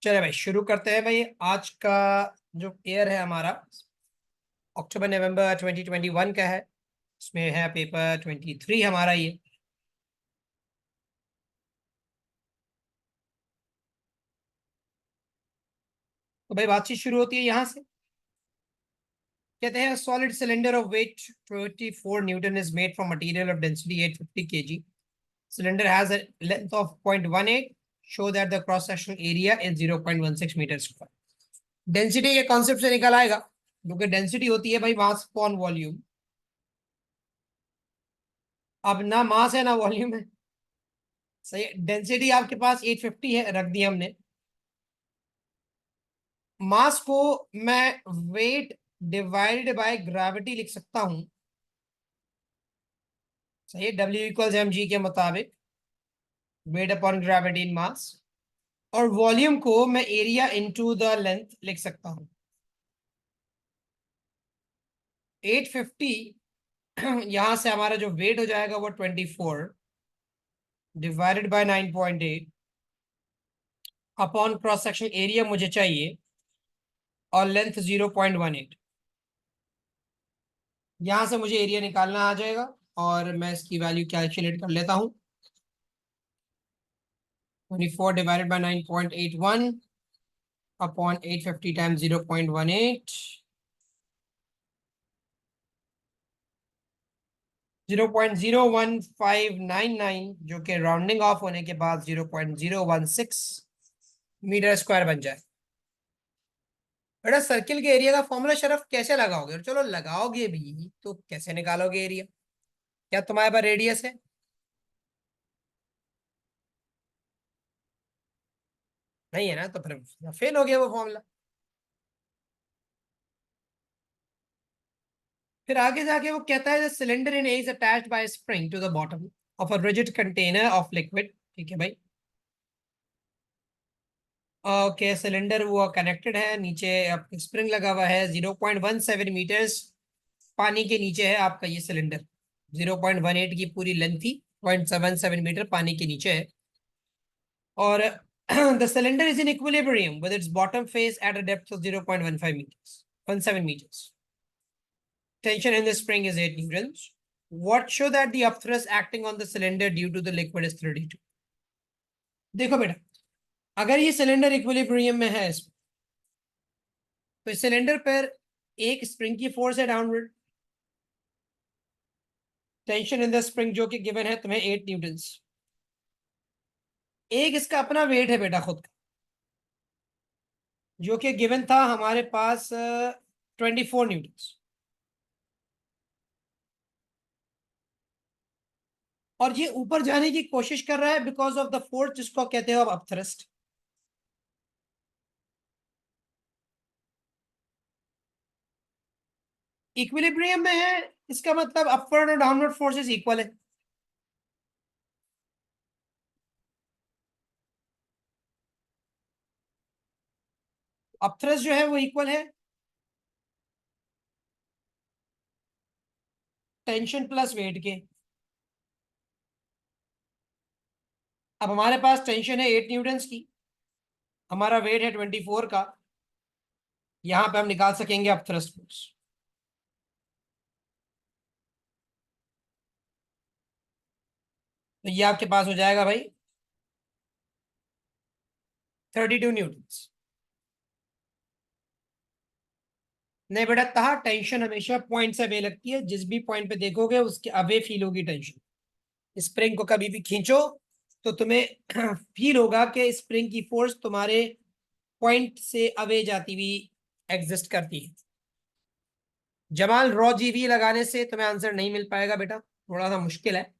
चले भाई शुरू करते हैं भाई। आज का जो एयर है हमारा अक्टूबर नवंबर 2021 का है। इसमें है पेपर 23 हमारा ये। तो भाई बातचीत शुरू होती है यहाँ से। कहते हैं solid cylinder of weight 24 newton is made from material of density 850 KG. Cylinder has a length of 0.18। Show that the cross sectional area is 0.16 metre square. Density के कॉन्सेप्ट से निकल आएगा, क्योंकि डेंसिटी होती है भाई मास अपॉन वॉल्यूम। अब ना मास है ना वॉल्यूम है। सही, डेंसिटी आपके पास 850 है, रख दिया हमने। मास को मैं वेट डिवाइडेड बाय ग्रेविटी लिख सकता हूं। सही, डब्ल्यू इक्वल्स एम जी के मुताबिक वेट अपॉन ग्रेविटी इन मास। और वॉल्यूम को मैं एरिया इनटू द लेंथ लिख सकता हूं। 850 यहां से हमारा जो वेट हो जाएगा वो 24 divided by 9.8 upon cross section area मुझे चाहिए, और लेंथ 0.18। यहां से मुझे एरिया निकालना आ जाएगा, और मैं इसकी वैल्यू कैलकुलेट कर लेता हूं। 24 divided by 9.81 upon 850 times 0.18, 0.01599, जो कि राउंडिंग ऑफ होने के बाद 0.016 मीटर स्क्वायर बन जाए। बेटा सर्किल के एरिया का फॉर्मूला शरफ कैसे लगाओगे? और चलो लगाओगे भी तो कैसे निकालोगे एरिया? क्या तुम्हारे पास रेडियस है? नहीं है ना, तो फिर फेल हो गया वो फॉर्मूला। फिर आगे जाके वो कहता है cylinder in is attached by spring to the bottom of a rigid container of liquid. ठीक है भाई। ओके, सिलेंडर वो कनेक्टेड है, नीचे आपका स्प्रिंग लगा हुआ है। 0.17 मीटर्स पानी के नीचे है आपका ये सिलेंडर। 0.18 की पूरी लेंथ थी, 0.77 मीटर पानी के नीचे है। और the cylinder is in equilibrium with its bottom face at a depth of 0.15 metres 17 metres. Tension in the spring is 8 newtons. What show that the upthrust acting on the cylinder due to the liquid is 32? देखो बेटा, अगर ये cylinder equilibrium में है तो इस cylinder पर एक स्प्रिंग की फोर्स है downward. Tension in the spring जो कि गिवन है तुम्हें 8 न्यूटन्स। एक इसका अपना वेट है बेटा खुद का, जो कि गिवन था हमारे पास 24 न्यूटन्स। और ये ऊपर जाने की कोशिश कर रहा है बिकॉज ऑफ द फोर्स जिसको कहते हो आप अपथ्रस्ट। इक्विलिब्रियम में है, इसका मतलब अपवर्ड और डाउनवर्ड फोर्सेस इक्वल है। अपथ्रस्ट जो है वो इक्वल है टेंशन प्लस वेट के। अब हमारे पास टेंशन है 8 न्यूटन्स की, हमारा वेट है 24 का। यहां पे हम निकाल सकेंगे अपथ्रस्ट फोर्स। तो ये आपके पास हो जाएगा भाई 32 न्यूटन्स। नहीं बेटा, कहा टेंशन हमेशा पॉइंट से अवे लगती है। जिस भी पॉइंट पे देखोगे उसके अवे फील होगी टेंशन। स्प्रिंग को कभी भी खींचो तो तुम्हें फील होगा कि स्प्रिंग की फोर्स तुम्हारे पॉइंट से अवे जाती हुई एग्जिस्ट करती है। जमाल, रॉ जीवी लगाने से तुम्हें आंसर नहीं मिल पाएगा बेटा, थोड़ा सा मुश्किल है।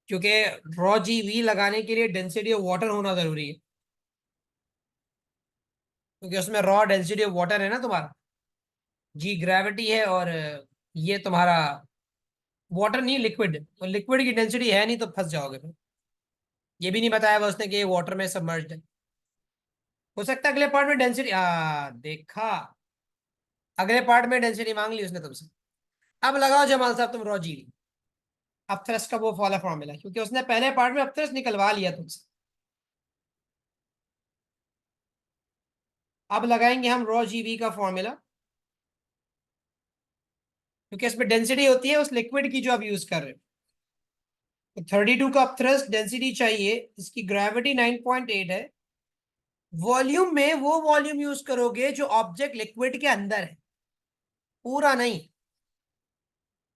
क्योंकि रॉ जीवी लगाने के लिए डेंसिटी ऑफ वाटर होना जरूरी है, क्योंकि उसमें रॉ डेंसिटी ऑफ वाटर है ना तुम्हारा। जी ग्रेविटी है, और ये तुम्हारा वाटर नहीं, लिक्विड। तो लिक्विड की डेंसिटी है नहीं, तो फंस जाओगे फिर। ये भी नहीं बताया हुआ उसने कि ये वाटर में सबमर्ज्ड है। हो सकता है अगले पार्ट में डेंसिटी देखा, अगले पार्ट में डेंसिटी मांग ली उसने तुमसे। अब लगाओ जमाल साहब तुम रॉ जीवी। अपथ्रस्ट का वो फॉलो फॉर्मूला, क्योंकि उसने पहले पार्ट में अपथ्रस्ट निकलवा लिया तुमसे। अब लगाएंगे हम रॉ जीवी का फॉर्मूला, क्योंकि इसमें डेंसिटी होती है उस लिक्विड की जो आप यूज कर रहे हो। तो 32 का थ्रस्ट डेंसिटी चाहिए, इसकी ग्रेविटी 9.8 है। वॉल्यूम में वो वॉल्यूम यूज करोगे जो ऑब्जेक्ट लिक्विड के अंदर है, पूरा नहीं।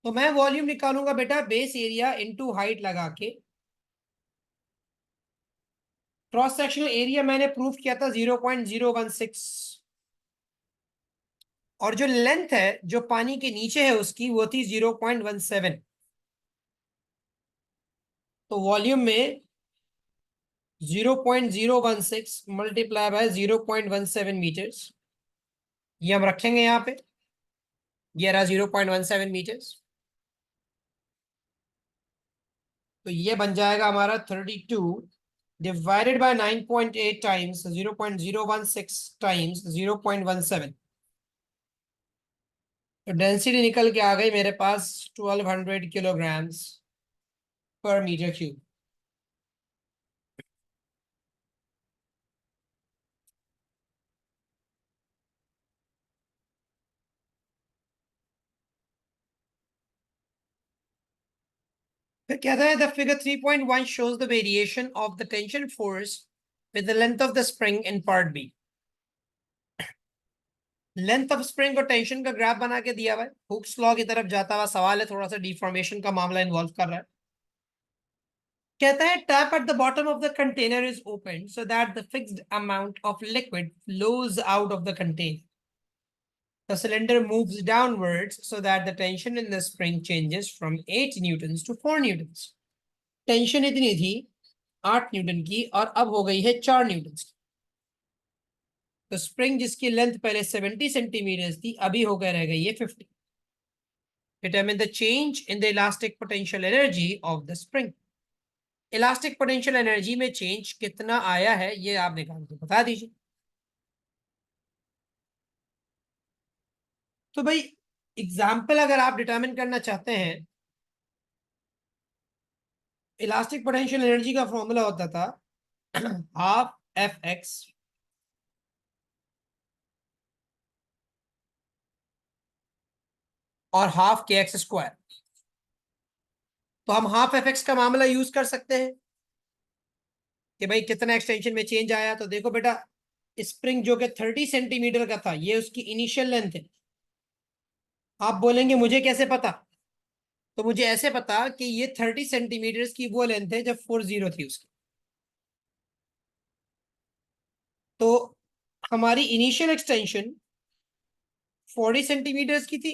तो मैं वॉल्यूम निकालूंगा बेटा बेस एरिया इनटू हाइट लगा के। क्रॉस सेक्शनल एरिया मैंने प्रूफ किया था 0.016, और जो लेंथ है जो पानी के नीचे है उसकी वो थी 0.17। तो वॉल्यूम में 0.016 मल्टीप्लाई बाय 0.17 मीटर्स, ये हम रखेंगे यहाँ पे। ये रहा 0.17 मीटर्स। तो ये बन जाएगा हमारा 32 डिवाइडेड बाय 9.8 टाइम्स 0.016 टाइम्स 0.17। तो डेंसिटी निकल के आ गई मेरे पास 1200 किलोग्राम्स पर मीटर क्यूब। फिर कहता है the figure 3.1 shows the variation of the tension force with the length of the spring in part B। Length of spring और टेंशन का ग्राफ बना के दिया हुआ है। हुक्स लॉ की तरफ जाता हुआ सवाल है, थोड़ा सा डिफॉर्मेशन का मामला इन्वॉल्व कर रहा है। कहता है tap at the bottom of the container is open so that the fixed amount of liquid flows out of the container. The cylinder moves downwards so that the tension in the spring changes from 8 newtons to 4 newtons। Tension इतनी थी 8 Newton की और अब हो गई है 4 Newton की। तो स्प्रिंग जिसकी लेंथ पहले 70 सेंटीमीटर थी अभी होकर रह गई है 50। Determine the change in the elastic potential energy of the spring। Elastic potential energy में चेंज कितना आया है ये आप निकाल के बता दीजिए। तो भाई एग्जाम्पल अगर आप डिटरमिन करना चाहते हैं, इलास्टिक पोटेंशियल एनर्जी का फॉर्मूला होता था हाफ एफ एक्स और हाफ के एक्स स्क्वायर। तो हम हाफ एफ एक्स का मामला यूज कर सकते हैं कि भाई कितना एक्सटेंशन में चेंज आया। तो देखो बेटा, स्प्रिंग जो कि 30 सेंटीमीटर का था ये उसकी इनिशियल लेंथ है। आप बोलेंगे मुझे कैसे पता? तो मुझे ऐसे पता कि ये 30 सेंटीमीटर की वो लेंथ है जब 40 थी उसकी। तो हमारी इनिशियल एक्सटेंशन 40 सेंटीमीटर की थी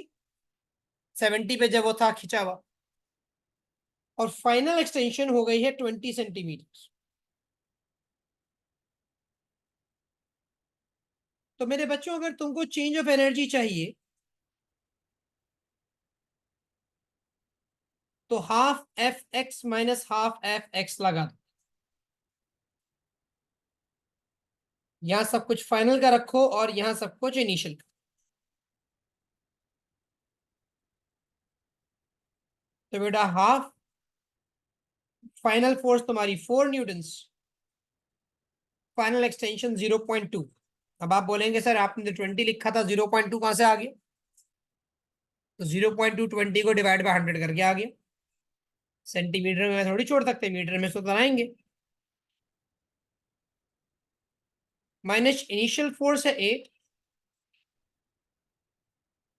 70 पे जब वो था खिंचा हुआ, और फाइनल एक्सटेंशन हो गई है 20 सेंटीमीटर। तो मेरे बच्चों अगर तुमको चेंज ऑफ एनर्जी चाहिए तो half F x minus half F x लगा दो। यहां सब कुछ फाइनल का रखो और यहां सब कुछ इनिशियल का। तो बेटा हाफ फाइनल फोर्स तुम्हारी 4 न्यूटन, फाइनल एक्सटेंशन 0.2। अब आप बोलेंगे सर आपने तो 20 लिखा था, 0.2 कहां से आ गया? तो 0.2 20 को डिवाइड बाय 100 करके आ गया। सेंटीमीटर में थोड़ी छोड़ सकते, मीटर में तो बनाएंगे। माइनस इनिशियल फोर्स है 8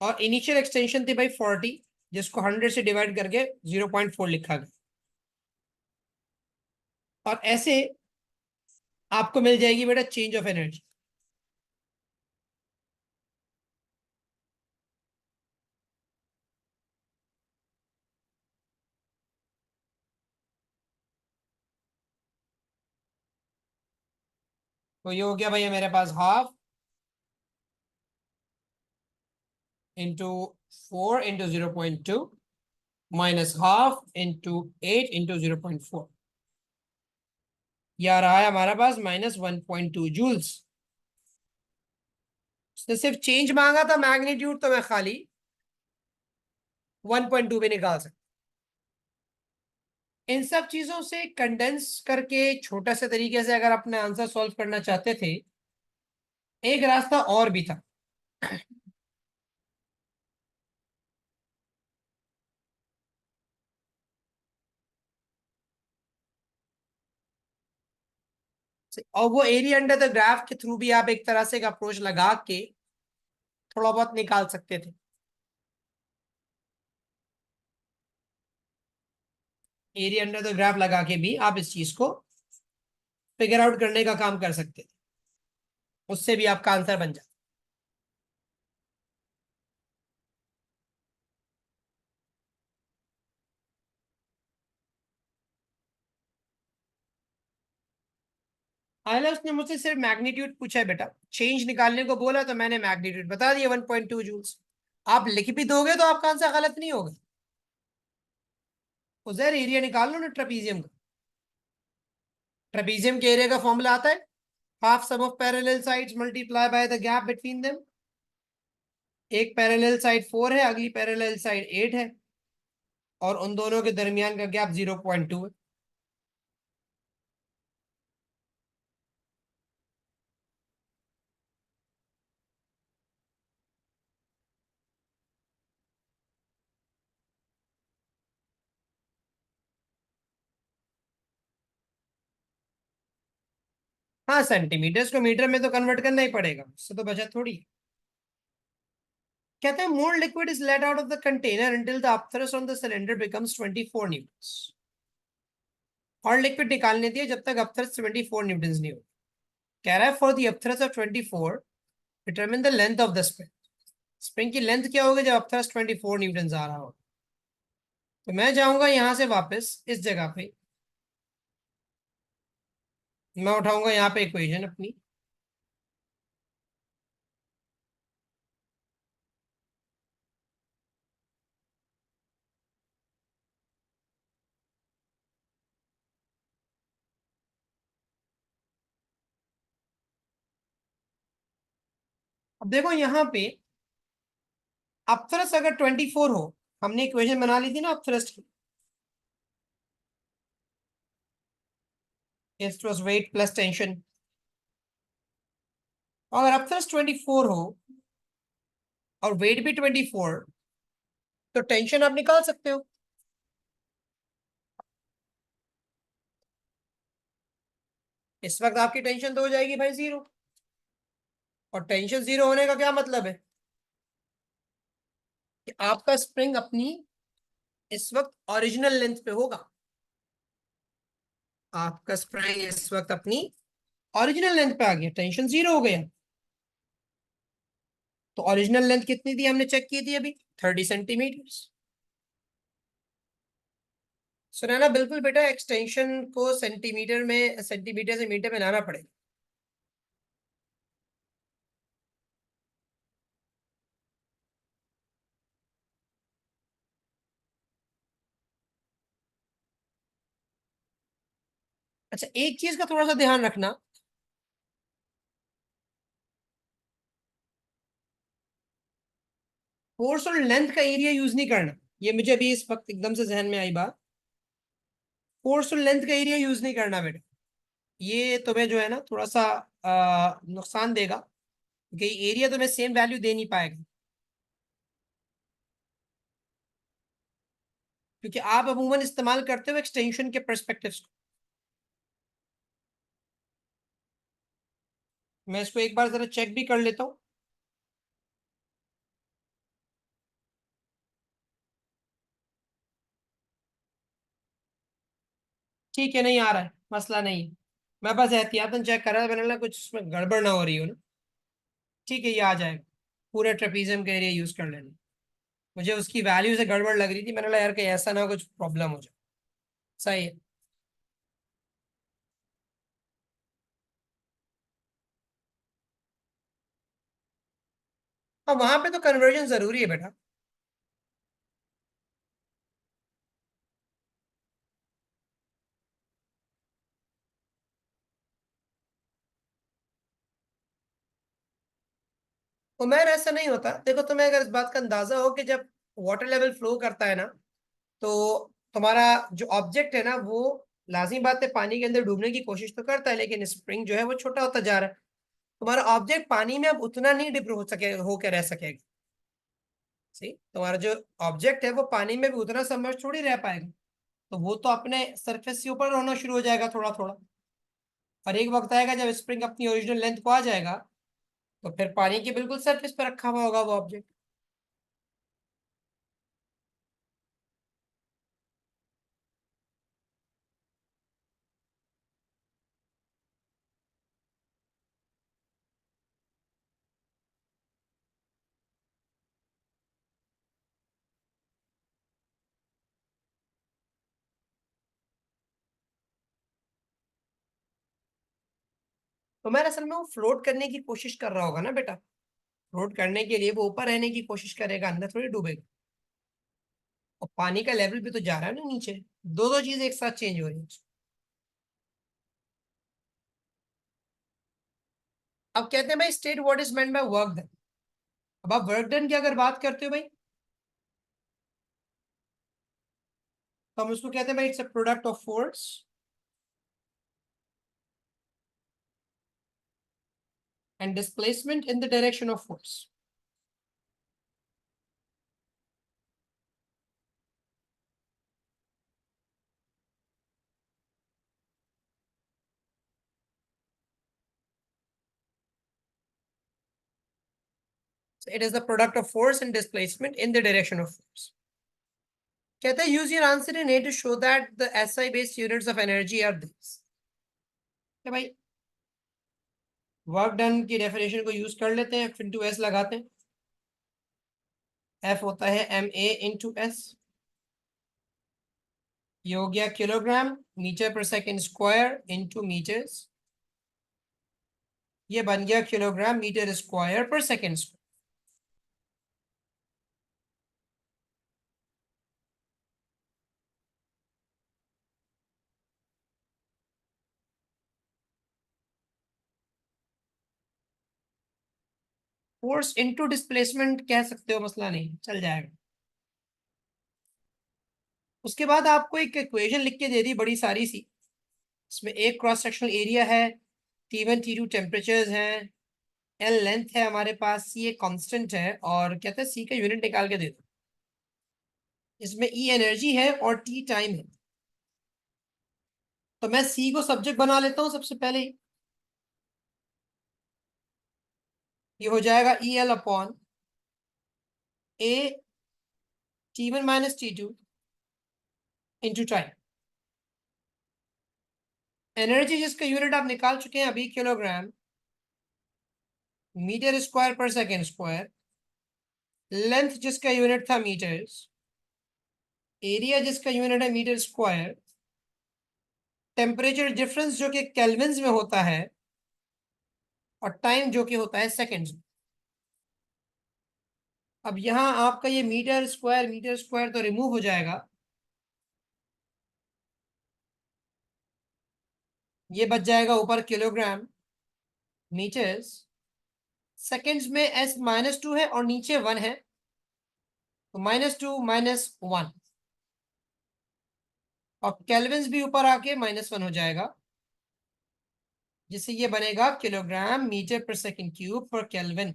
और इनिशियल एक्सटेंशन थी भाई 40, जिसको 100 से डिवाइड करके 0.4 लिखा गया। और ऐसे आपको मिल जाएगी बेटा चेंज ऑफ एनर्जी। तो ये हो गया भैया मेरे पास half into 4 into 0.2 minus half into 8 into 0.4। यह रहा है हमारा पास -1.2 जूल्स। उसने सिर्फ चेंज मांगा था मैग्नीट्यूड, तो मैं खाली 1.2 भी निकाल सकता। इन सब चीजों से कंडेंस करके छोटा सा तरीके से अगर अपने आंसर सॉल्व करना चाहते थे, एक रास्ता और भी था। और वो एरिया अंडर द ग्राफ के थ्रू भी आप एक तरह से एक अप्रोच लगा के थोड़ा बहुत निकाल सकते थे। एरिया अंडर द ग्राफ लगा के भी आप इस चीज को फिगर आउट करने का काम कर सकते थे, उससे भी आपका आंसर बन जाता। हालांकि उसने मुझसे सिर्फ मैग्नीट्यूड पूछा है बेटा, चेंज निकालने को बोला तो मैंने मैग्नीट्यूड बता दिया 1.2 जूल्स। आप लिख भी दोगे तो आपका आंसर गलत नहीं होगा। उधर एरिया निकाल लो ना ट्रेपीजियम का। ट्रेपीजियम के एरिया का फॉर्मूला आता है half sum of parallel sides multiply by the gap between them. एक पैरेलल साइड 4 है, अगली पैरेलल साइड 8 है, और उन दोनों के दरमियान का गैप 0.2 है। हाँ, सेंटीमीटर्स को मीटर में तो कन्वर्ट करना ही पड़ेगा, उससे तो बचा थोड़ी। कहते हैं more liquid is let out of the container until the upthrust on the cylinder becomes 24 newtons. और लिक्विड निकालने दिए जब तक अपथ्रस्ट 24 न्यूटन्स नहीं हो। कह रहा है for the upthrust of 24 determine the length of the spring. Spring की लेंथ क्या होगी जब अपथ्रस्ट 24 न्यूटन्स आ रहा हो। तो मैं जाऊंगा यहां से वापस इस जगह पे, मैं उठाऊंगा यहाँ पे इक्वेशन अपनी। अब देखो यहाँ पे अपथ्रस्ट अगर 24 हो, हमने इक्वेशन बना ली थी ना अपथ्रस्ट की, it was weight plus tension. अगर अपथ्रस्ट 24 हो और वेट भी 24, तो टेंशन आप निकाल सकते हो। इस वक्त आपकी टेंशन तो हो जाएगी भाई 0। और टेंशन 0 होने का क्या मतलब है कि आपका स्प्रिंग अपनी इस वक्त ओरिजिनल लेंथ पे होगा। आपका स्प्रिंग इस वक्त अपनी ओरिजिनल लेंथ पे आ गया, टेंशन 0 हो गया। तो ओरिजिनल लेंथ कितनी थी हमने चेक की थी अभी, 30 सेंटीमीटर। सुना बिल्कुल बेटा, एक्सटेंशन को सेंटीमीटर में, सेंटीमीटर से मीटर में लाना पड़ेगा। अच्छा, एक चीज का थोड़ा सा ध्यान रखना, फोर्स और लेंथ का एरिया यूज नहीं करना। ये मुझे अभी इस वक्त एकदम से जहन में आई बात। फोर्स और लेंथ का एरिया यूज नहीं करना बेटा। ये तुम्हें जो है ना थोड़ा सा नुकसान देगा, क्योंकि एरिया तुम्हें सेम वैल्यू दे नहीं पाएगा। क्योंकि आप अमूमन इस्तेमाल करते हो एक्सटेंशन के परस्पेक्टिव को। मैं इसको एक बार जरा चेक भी कर लेता हूँ। ठीक है, नहीं आ रहा है, मसला नहीं है। मैं बस एहतियातन चेक कर रहा था, मैंने लगा कुछ उसमें गड़बड़ ना हो रही हो ना। ठीक है, ये आ जाएगा। पूरे ट्रेपीजियम के एरिया यूज कर लेना। मुझे उसकी वैल्यू से गड़बड़ लग रही थी, मैंने लगा यार कहीं ऐसा ना हो कुछ प्रॉब्लम हो जाए। सही है। हाँ, वहां पे तो कन्वर्जन जरूरी है बेटा। उमेर ऐसा नहीं होता, देखो तुम्हें अगर इस बात का अंदाजा हो कि जब वाटर लेवल फ्लो करता है ना, तो तुम्हारा जो ऑब्जेक्ट है ना वो लाजिम बात है पानी के अंदर डूबने की कोशिश तो करता है, लेकिन स्प्रिंग जो है वो छोटा होता जा रहा है। तुम्हारा ऑब्जेक्ट पानी में अब उतना नहीं डिप हो सके होकर रह सकेगा। सही, तुम्हारा जो ऑब्जेक्ट है वो पानी में भी उतना सबमर्ज थोड़ी रह पाएगा। तो वो तो अपने सरफेस से ऊपर होना शुरू हो जाएगा थोड़ा थोड़ा। और एक वक्त आएगा जब स्प्रिंग अपनी ओरिजिनल लेंथ को आ जाएगा, तो फिर पानी के बिल्कुल सरफेस पर रखा हुआ होगा वो ऑब्जेक्ट। तो मैं असल में वो फ्लोट करने की कोशिश कर रहा होगा ना बेटा। फ्लोट करने के लिए वो ऊपर रहने की कोशिश करेगा, अंदर थोड़ी डूबेगा। और पानी का लेवल भी तो जा रहा है ना नीचे। दो दो चीजें एक साथ चेंज हो रही है। अब कहते हैं भाई state what is meant by work done. अब आप वर्क डन की अगर बात करते हो भाई, तो हम उसको कहते हैं भाई it's a product of force and displacement in the direction of force. It is the product of force and displacement in the direction of force. कहते हैं use your answer in a to show that the SI based units of energy are this. भाई work done की definition को use कर लेते हैं, फिर to S लगाते हैं। एफ होता है एम ए इंटू एस। ये हो गया किलोग्राम मीटर पर सेकेंड स्क्वायर इंटू मीटर्स। ये बन गया किलोग्राम मीटर स्क्वायर पर second square. Force into displacement कह सकते हो, मसला नहीं, चल जाएगा। उसके बाद आपको एक इक्वेशन लिख के दे दी बड़ी सारी सी। इसमें एक क्रॉस सेक्शनल एरिया है, T1 T2 टेम्परेचर्स हैं, एल लेंथ है हमारे पास, सी एक कांस्टेंट है, और कहते हैं सी का यूनिट निकाल के दे दो। इसमें ई एनर्जी है और टी टाइम है। तो मैं सी को सब्जेक्ट बना लेता हूं सबसे पहले ही। ये हो जाएगा ई एल अपॉन ए T1 minus T2 into time. Energy जिसका यूनिट आप निकाल चुके हैं अभी, किलोग्राम मीटर स्क्वायर पर सेकेंड स्क्वायर। लेंथ जिसका यूनिट था मीटर्स, एरिया जिसका यूनिट है मीटर स्क्वायर, टेम्परेचर डिफरेंस जो कि केल्विन्स में होता है, और टाइम जो कि होता है सेकेंड्स में। अब यहां आपका ये मीटर स्क्वायर तो रिमूव हो जाएगा। ये बच जाएगा ऊपर किलोग्राम मीटर्स। सेकेंड्स में एस -2 है और नीचे 1 है, तो -2 -1। और केल्विन्स भी ऊपर आके -1 हो जाएगा, जिससे ये बनेगा किलोग्राम मीटर पर सेकेंड क्यूब पर केल्विन।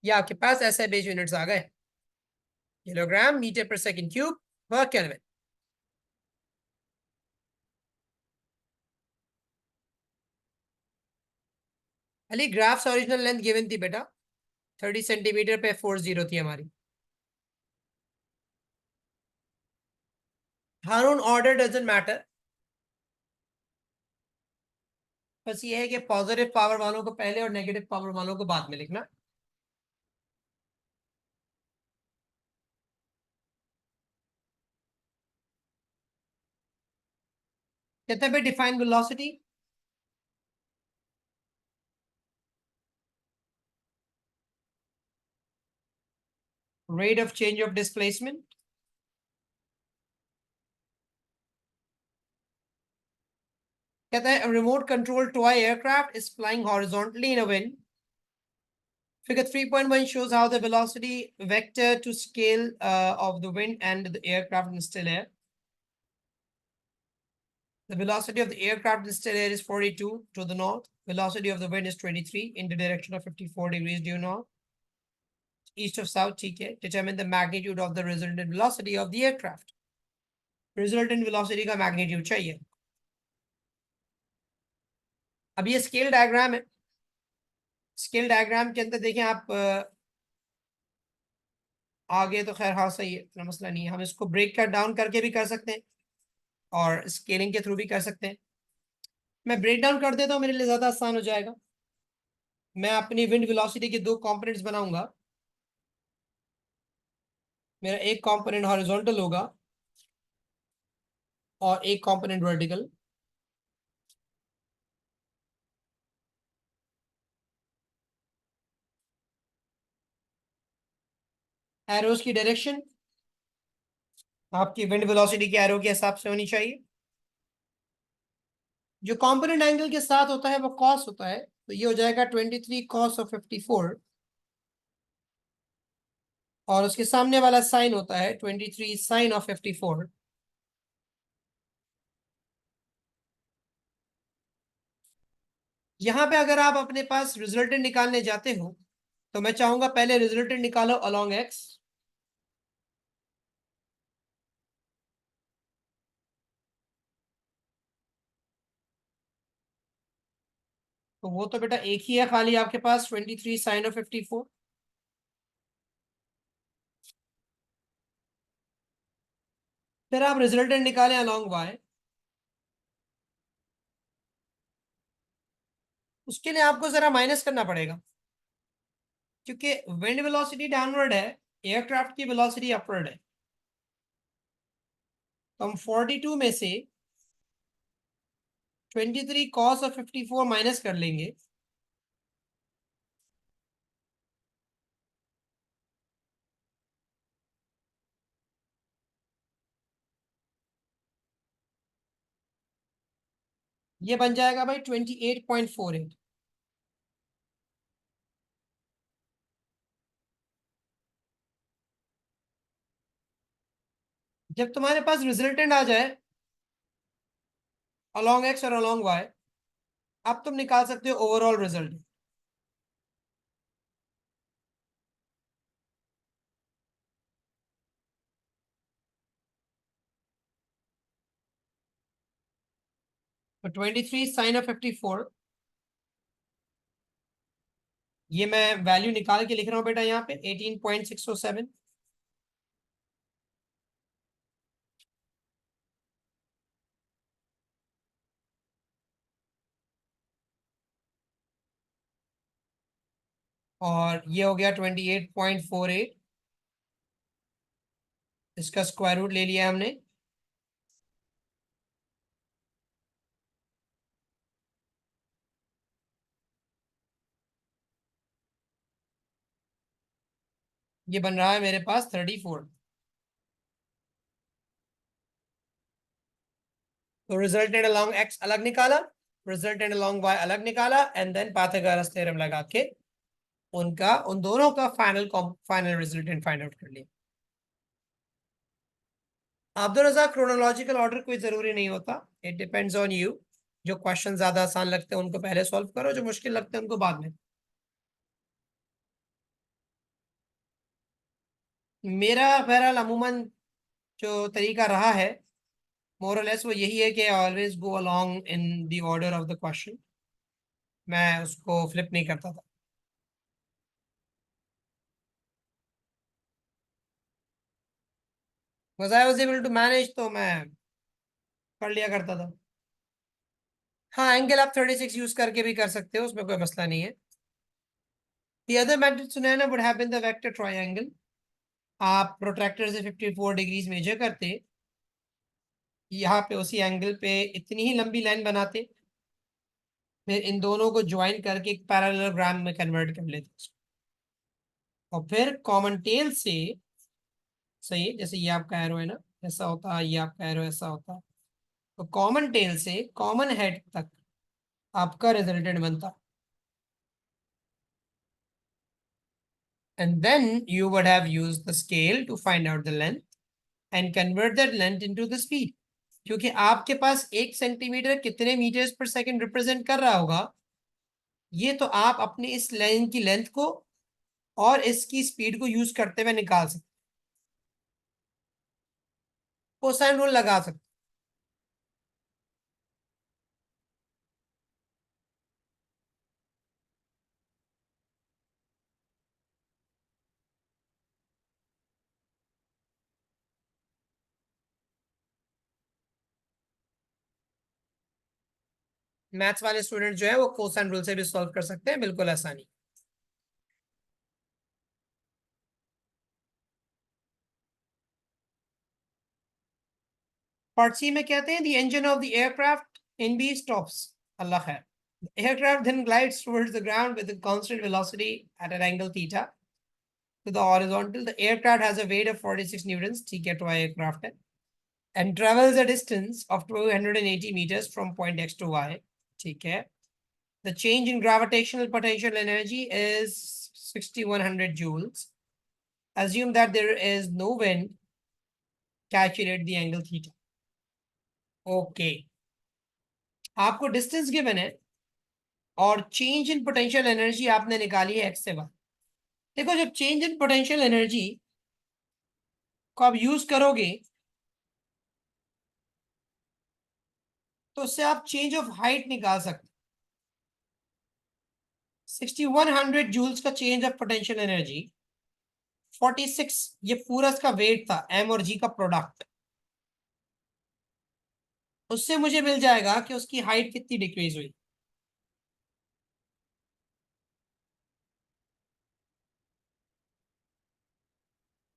ये आपके पास ऐसे बेस यूनिट्स आ गए, किलोग्राम मीटर पर सेकेंड क्यूब पर kelvin. Ali graphs original length given थी बेटा, 30 सेंटीमीटर पे 40 थी हमारी। हारून ऑर्डर डजंट मैटर, बस ये है कि पॉजिटिव पावर वालों को पहले और नेगेटिव पावर वालों को बाद में लिखना। कहते हैं define velocity. Rate of change of displacement. कहता है remote control toy aircraft is flying horizontally in a wind. Figure 3.1 shows how the velocity vector to scale of the wind and the aircraft in still air. The velocity of the aircraft in still air is 42 to the north. Velocity of the wind is 23 in the direction of 54 degrees due north. East of south, ठीक है. Determine the magnitude of the resultant velocity of the aircraft. Resultant velocity का magnitude चाहिए. अब ये scale diagram है. Scale diagram के अंदर देखें आप आगे तो खैर हाँ सही है, इतना मसला नहीं है. हम इसको ब्रेक कर डाउन करके भी कर सकते हैं और स्केलिंग के थ्रू भी कर सकते हैं. मैं ब्रेक डाउन कर देता हूँ, मेरे लिए ज्यादा आसान हो जाएगा. मैं अपनी विंड वेलोसिटी के दो कंपोनेंट्स बनाऊंगा. मेरा एक कंपोनेंट हॉरिजॉन्टल होगा और एक कंपोनेंट वर्टिकल. एरोस की डायरेक्शन आपकी विंड वेलोसिटी के एरो के हिसाब से होनी चाहिए. जो कंपोनेंट एंगल के साथ होता है वो कॉस होता है, तो ये हो जाएगा 23 कॉस ऑफ 54 और उसके सामने वाला साइन होता है 23 साइन ऑफ 54. यहां पे अगर आप अपने पास रिजल्टेंट निकालने जाते हो तो मैं चाहूंगा पहले रिजल्टेंट निकालो अलोंग एक्स. तो वो तो बेटा एक ही है खाली आपके पास 23 साइन ऑफ 54. फिर आप रिजल्टेंट निकालें अलोंग वाई. उसके लिए आपको जरा माइनस करना पड़ेगा क्योंकि विंड वेलोसिटी डाउनवर्ड है, एयरक्राफ्ट की वेलोसिटी अपवर्ड है. तो हम 42 में से 23 कॉस ऑफ 54 माइनस कर लेंगे. ये बन जाएगा भाई 28.48. जब तुम्हारे पास रिजल्टेंट आ जाए अलोंग एक्स और अलोंग वाई, अब तुम निकाल सकते हो ओवरऑल रिजल्ट. तो 23 साइन ऑफ 54, ये मैं वैल्यू निकाल के लिख रहा हूं बेटा यहाँ पे 18.607. और ये हो गया 28.48. इसका स्क्वायर रूट ले लिया हमने. ये बन रहा है मेरे पास 34. तो रिजल्टेंट अलोंग एक्स अलग निकाला, रिजल्टेंट अलोंग वाई अलग निकाला एंड देन पाइथागोरस थ्योरम लगा के उनका उन दोनों का फाइनल रिजल्टेंट फाइंड आउट कर लिया. अब्दुल रज़ाक क्रोनोलॉजिकल ऑर्डर कोई जरूरी नहीं होता, इट डिपेंड्स ऑन यू. जो क्वेश्चन ज्यादा आसान लगते हैं उनको पहले सॉल्व करो, जो मुश्किल लगते हैं उनको बाद में. मेरा बहरहाल अमूमन जो तरीका रहा है मोर और लेस वो यही है कि always go along in the order of the question. मैं उसको फ्लिप नहीं करता था. Because I was able to manage, तो मैं कर लिया करता था. हाँ एंगल आप 36 यूज करके भी कर सकते हो, उसमें कोई मसला नहीं है. The other method सुना है ना would have been the vector triangle. आप प्रोट्रैक्टर से 54 डिग्रीज मेजर करते, यहाँ पे उसी एंगल पे इतनी ही लंबी लाइन बनाते, फिर इन दोनों को ज्वाइन करके एक पैरेललोग्राम में कन्वर्ट कर लेते और फिर कॉमन टेल से, सही है जैसे ये आपका एरो है ना ऐसा होता है, ये आपका एरो ऐसा होता है, तो कॉमन टेल से कॉमन हेड तक आपका रिजल्टेंट बनता. And then you would have used the scale to find out the length and convert that length into the speed. क्योंकि आपके पास 1 सेंटीमीटर कितने मीटर्स पर सेकंड रिप्रेजेंट कर रहा होगा, ये तो आप अपने इस लाइन की लेंथ को और इसकी स्पीड को यूज करते हुए निकाल सकते, कोसाइन रूल लगा सकते। मैथ्स वाले स्टूडेंट जो है वो कोसाइन रूल से भी सॉल्व कर सकते हैं बिल्कुल आसानी। पार्ट सी में कहते हैं the engine of the aircraft in B stops, अल्लाह खैर। The aircraft then glides towards the ground with a constant velocity at an angle theta to the horizontal. The aircraft has a weight of 46 newtons, ठीक है, toy aircraft है, and travels a distance of 280 meters from point X to Y, ठीक है. The change in gravitational potential energy is 6100 joules. Assume that there is no wind. Calculate the angle theta. Okay. आपको distance given है और change in potential energy आपने निकाली है x से Y. देखो, जब चेंज इन पोटेंशियल एनर्जी को आप यूज करोगे तो उससे आप चेंज ऑफ हाइट निकाल सकते। 6100 जूल्स का चेंज ऑफ पोटेंशियल एनर्जी, 46 ये पूरा इसका वेट था, एम और जी का प्रोडक्ट, उससे मुझे मिल जाएगा कि उसकी हाइट कितनी डिक्रीज हुई।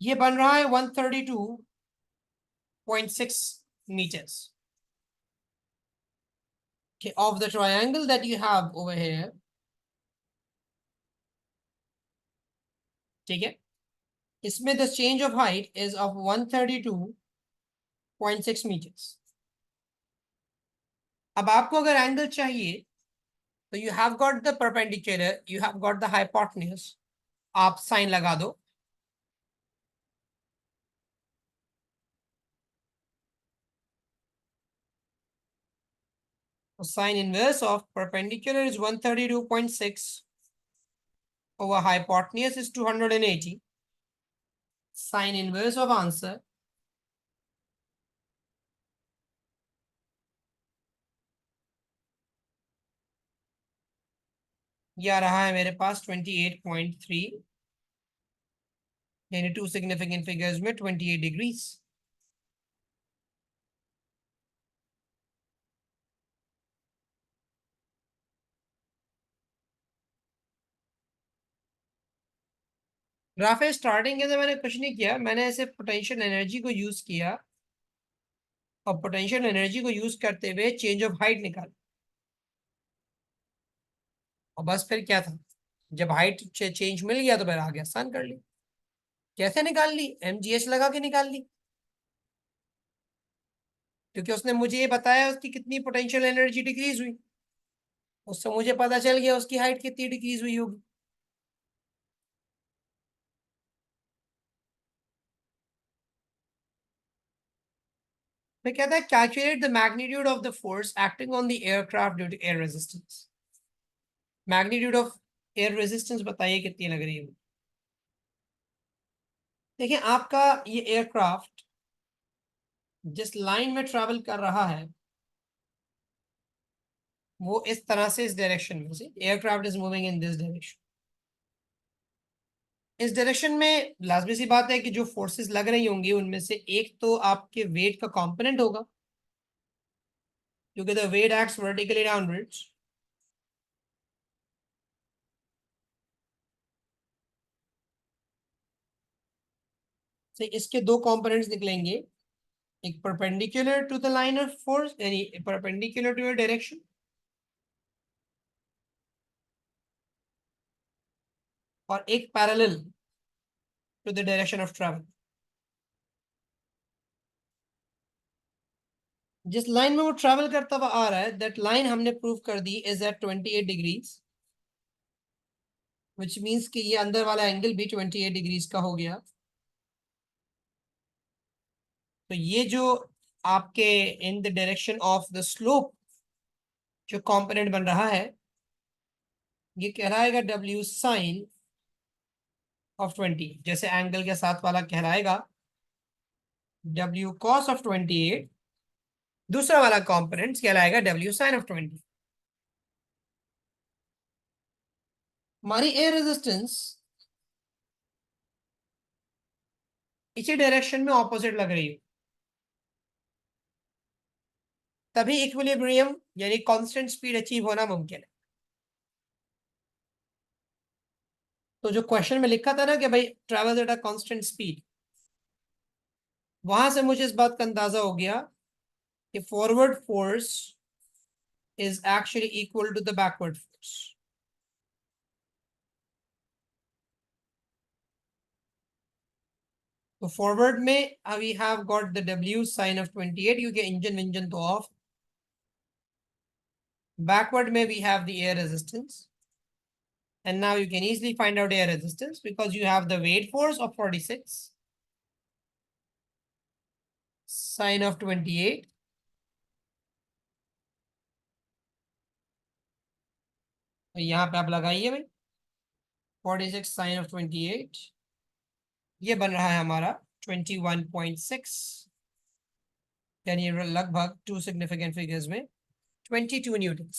ये बन रहा है 132.6 meters of the triangle that you have over here, ठीक है। इसमें the change of height is of 132.6 meters। अब आपको अगर एंगल चाहिए तो you have got the perpendicular, you have got the hypotenuse, आप साइन लगा दो। Sine inverse of perpendicular is 132.6 over hypotenuse is 280. Sine inverse of answer ये आ रहा है मेरे पास 28.3, यानी टू सिग्निफिकेंट फिगर्स में 28 डिग्रीज। ग्राफ स्टार्टिंग के अंदर मैंने कुछ नहीं किया, मैंने ऐसे पोटेंशियल एनर्जी को यूज किया और पोटेंशियल एनर्जी को यूज करते हुए चेंज ऑफ हाइट निकाला, और बस फिर क्या था, जब हाइट चेंज मिल गया तो फिर आगे आसान कर ली। कैसे निकाल ली? एमजीएस लगा के निकाल ली, क्योंकि उसने मुझे ये बताया उसकी कितनी पोटेंशियल एनर्जी डिक्रीज हुई, उससे मुझे पता चल गया उसकी हाइट कितनी डिक्रीज हुई होगी। फिर कहता है calculate the magnitude of the force acting on the aircraft due to air resistance. Magnitude of air resistance बताइए कितनी लग रही है। देखिए, आपका ये एयरक्राफ्ट जिस लाइन में ट्रैवल कर रहा है वो इस तरह से, इस डायरेक्शन में से aircraft is moving in this direction. इस डायरेक्शन में लाजमी सी बात है कि जो फोर्सेस लग रही होंगी उनमें से एक तो आपके वेट का कंपोनेंट होगा, क्योंकि the weight acts vertically downwards. तो इसके दो कंपोनेंट्स निकलेंगे, एक perpendicular to the line of force यानी परपेंडिकुलर टू योर डायरेक्शन, और एक parallel to the direction of travel. जिस लाइन में वो ट्रैवल करता हुआ आ रहा है दैट लाइन हमने प्रूव कर दी is at 28 degrees, which means कि ये अंदर वाला एंगल भी 28 डिग्रीज का हो गया। तो ये जो आपके इन the direction of the slope जो कंपोनेंट बन रहा है ये कहलाएगा W साइन ऑफ 20, जैसे एंगल के साथ वाला कहलाएगा W cos ऑफ 28, दूसरा वाला कंपोनेंट कहलाएगा W साइन ऑफ 20। हमारी एयर रेजिस्टेंस इसी डायरेक्शन में ऑपोजिट लग रही है, तभी इक्विलिब्रियम यानी कांस्टेंट स्पीड अचीव होना मुमकिन है। तो जो क्वेश्चन में लिखा था ना कि भाई travel at a constant speed, वहां से मुझे इस बात का अंदाजा हो गया कि forward force is actually equal to the backward force. तो फॉरवर्ड में we have got the W sine of 28 क्योंकि इंजन तो ऑफ। Backward में we have the air resistance, and now you can easily find out air resistance because you have the weight force of 46 sine of 28 तो यहाँ पे आप लगाइए भाई 46 sign of 28, ये बन रहा है हमारा 21.6, यानी लगभग 2 सिग्निफिकेंट फिगर्स में 22 न्यूटन्स।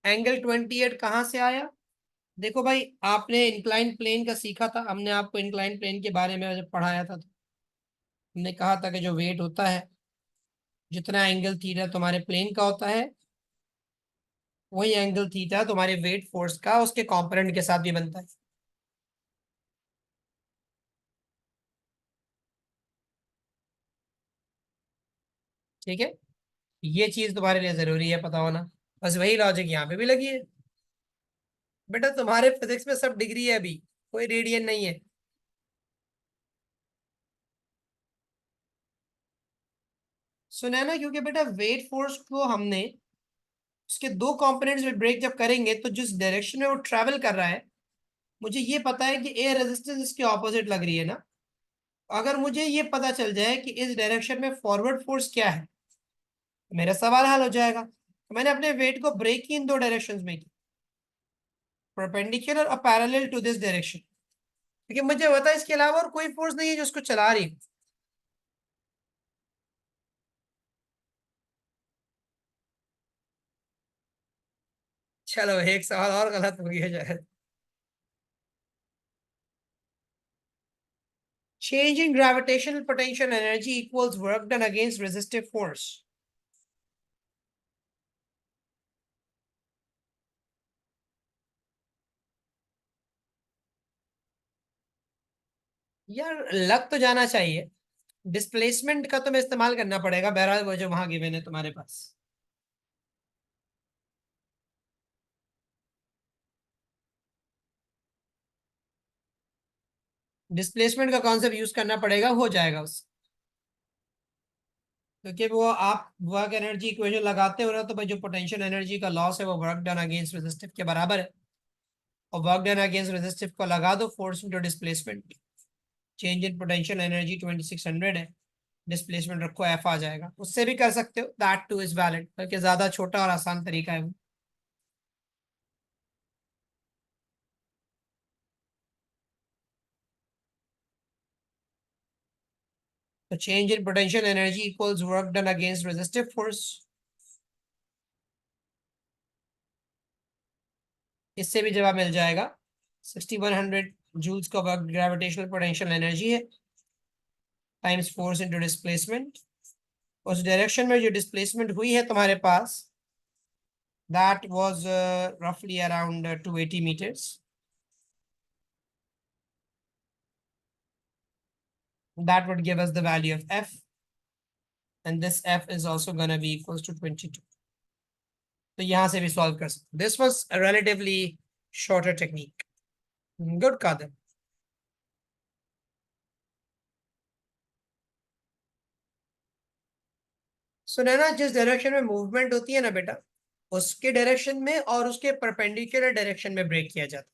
एंगल 28 कहाँ से आया? देखो भाई, आपने इंक्लाइन प्लेन का सीखा था, हमने आपको इंक्लाइन प्लेन के बारे में जब पढ़ाया था तो हमने कहा था कि जो वेट होता है, जितना एंगल थीटा तुम्हारे प्लेन का होता है, वही एंगल थीटा तुम्हारे वेट फोर्स का उसके कंपोनेंट के साथ भी बनता है। ठीक है, ये चीज तुम्हारे लिए जरूरी है पता होना। बस वही लॉजिक यहाँ पे भी लगी है। बेटा तुम्हारे फिजिक्स में सब डिग्री है, अभी कोई रेडियन नहीं है। सुना है ना, क्योंकि बेटा वेट फोर्स को हमने उसके दो कंपोनेंट्स में ब्रेक जब करेंगे तो जिस डायरेक्शन में वो ट्रैवल कर रहा है, मुझे ये पता है कि एयर रेजिस्टेंस इसके ऑपोजिट लग रही है ना। अगर मुझे ये पता चल जाए कि इस डायरेक्शन में फॉरवर्ड फोर्स क्या है, तो मेरा सवाल हल हो जाएगा। तो मैंने अपने वेट को ब्रेक ही इन दो डायरेक्शंस में की, परपेंडिकुलर और पैरेलल टू दिस डायरेक्शन, क्योंकि मुझे पता है इसके अलावा और कोई फोर्स नहीं है जो उसको चला रही है। चलो एक सवाल और गलत हो गया शायद। Change in gravitational potential energy equals work done against resistive force. यार लग तो जाना चाहिए, डिस्प्लेसमेंट का तो मैं इस्तेमाल करना पड़ेगा, बहरहाल वो जो वहां गिवन है तुम्हारे पास। डिस्प्लेसमेंट का कॉन्सेप्ट यूज करना पड़ेगा, हो जाएगा उस, क्योंकि वो आप वर्क एनर्जी इक्वेशन लगाते हो ना, तो भाई जो पोटेंशियल एनर्जी का लॉस है वो वर्क डन अगेंस्ट रेजिस्टिव के बराबर है, और वर्क डन अगेंस्ट रेजिस्टिव को लगा दो force into displacement. Change in potential energy 2600 है, डिस्प्लेसमेंट रखो एफ आ जाएगा। उससे भी कर सकते हो, दैट टू इज वैलिड, बल्कि ज्यादा छोटा और आसान तरीका है वो। तो change in potential energy equals work done against resistive force. इससे भी जवाब मिल जाएगा, 6100 जूल्स का वर्क ग्रेविटेशनल पोटेंशियल एनर्जी है, टाइम्स फोर्स इंटू डिस्प्लेसमेंट। उस डायरेक्शन में जो डिस्प्लेसमेंट हुई है तुम्हारे पास, दैट वाज रफली around 280 meters. That would give us the value of f, and this f is also going to be equals to 22. तो यहां से भी सॉल्व कर सकते। This was a relatively shorter technique. Good Qadir. सुना ना, जिस डायरेक्शन में मूवमेंट होती है ना बेटा, उसके डायरेक्शन में और उसके परपेंडिकुलर डायरेक्शन में ब्रेक किया जाता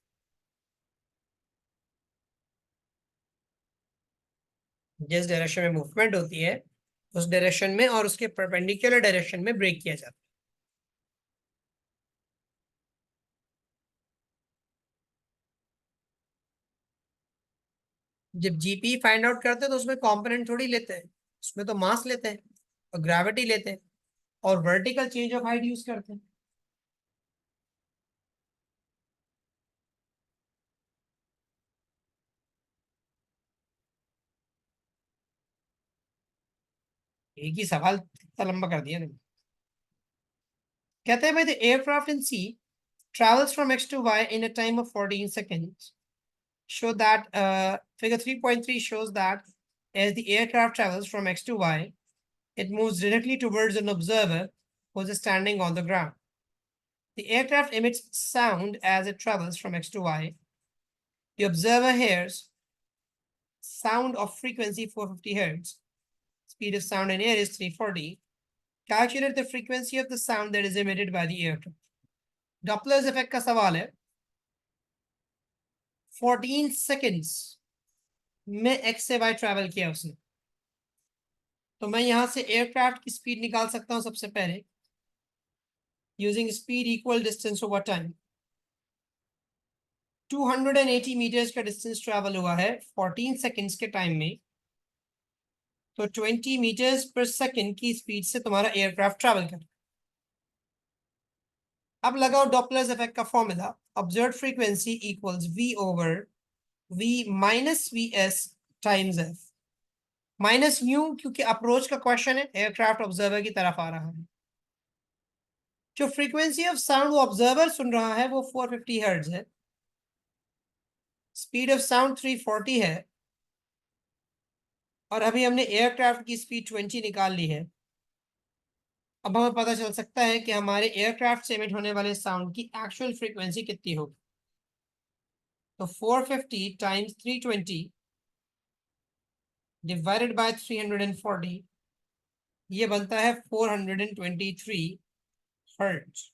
जिस डायरेक्शन में मूवमेंट होती है उस डायरेक्शन में और उसके परपेंडिकुलर डायरेक्शन में ब्रेक किया जाता है। जब जीपी फाइंड आउट करते हैं तो उसमें कंपोनेंट थोड़ी लेते हैं, उसमें तो मास लेते हैं और ग्रेविटी लेते हैं और vertical change of height use करते हैं। एक ही सवाल इतना लंबा कर दिया तुमने। कहते हैं भाई the aircraft in C travels from x to y in a time of 14 seconds. Show that figure 3.3 shows that as the aircraft travels from x to y, it moves directly towards an observer who is standing on the ground. The aircraft emits sound as it travels from x to y. The observer hears sound of frequency 450 hertz. Speed of sound in air is 340. Calculate the frequency of the sound that is emitted by the aircraft. Doppler's effect का सवाल है। 14 seconds में x से y travel किया उसने, तो मैं यहां से एयरक्राफ्ट की स्पीड निकाल सकता हूं सबसे पहले using speed equal distance over time. 280 metres का डिस्टेंस ट्रैवल हुआ है 14 सेकंड्स के टाइम में, तो 20 मीटर्स पर सेकंड की स्पीड से तुम्हारा एयरक्राफ्ट ट्रैवल कर। अब लगाओ डॉपलर्स इफेक्ट का formula. Observe frequency equals v over v minus V S times F minus mu, क्योंकि अप्रोच का क्वेश्चन है, एयरक्राफ्ट ऑब्जर्वर की तरफ आ रहा है। जो फ्रीक्वेंसी ऑफ साउंड वो ऑब्जर्वर सुन रहा है वो 450 हर्ट्ज है। स्पीड ऑफ साउंड 340 है और अभी हमने एयरक्राफ्ट की स्पीड 20 निकाल ली है। अब हमें पता चल सकता है कि हमारे एयरक्राफ्ट से एमिट होने वाले साउंड की एक्चुअल फ्रीक्वेंसी कितनी होगी। तो 450 टाइम्स 320 डिवाइडेड बाय 340, ये बनता है 423 हर्ट्ज,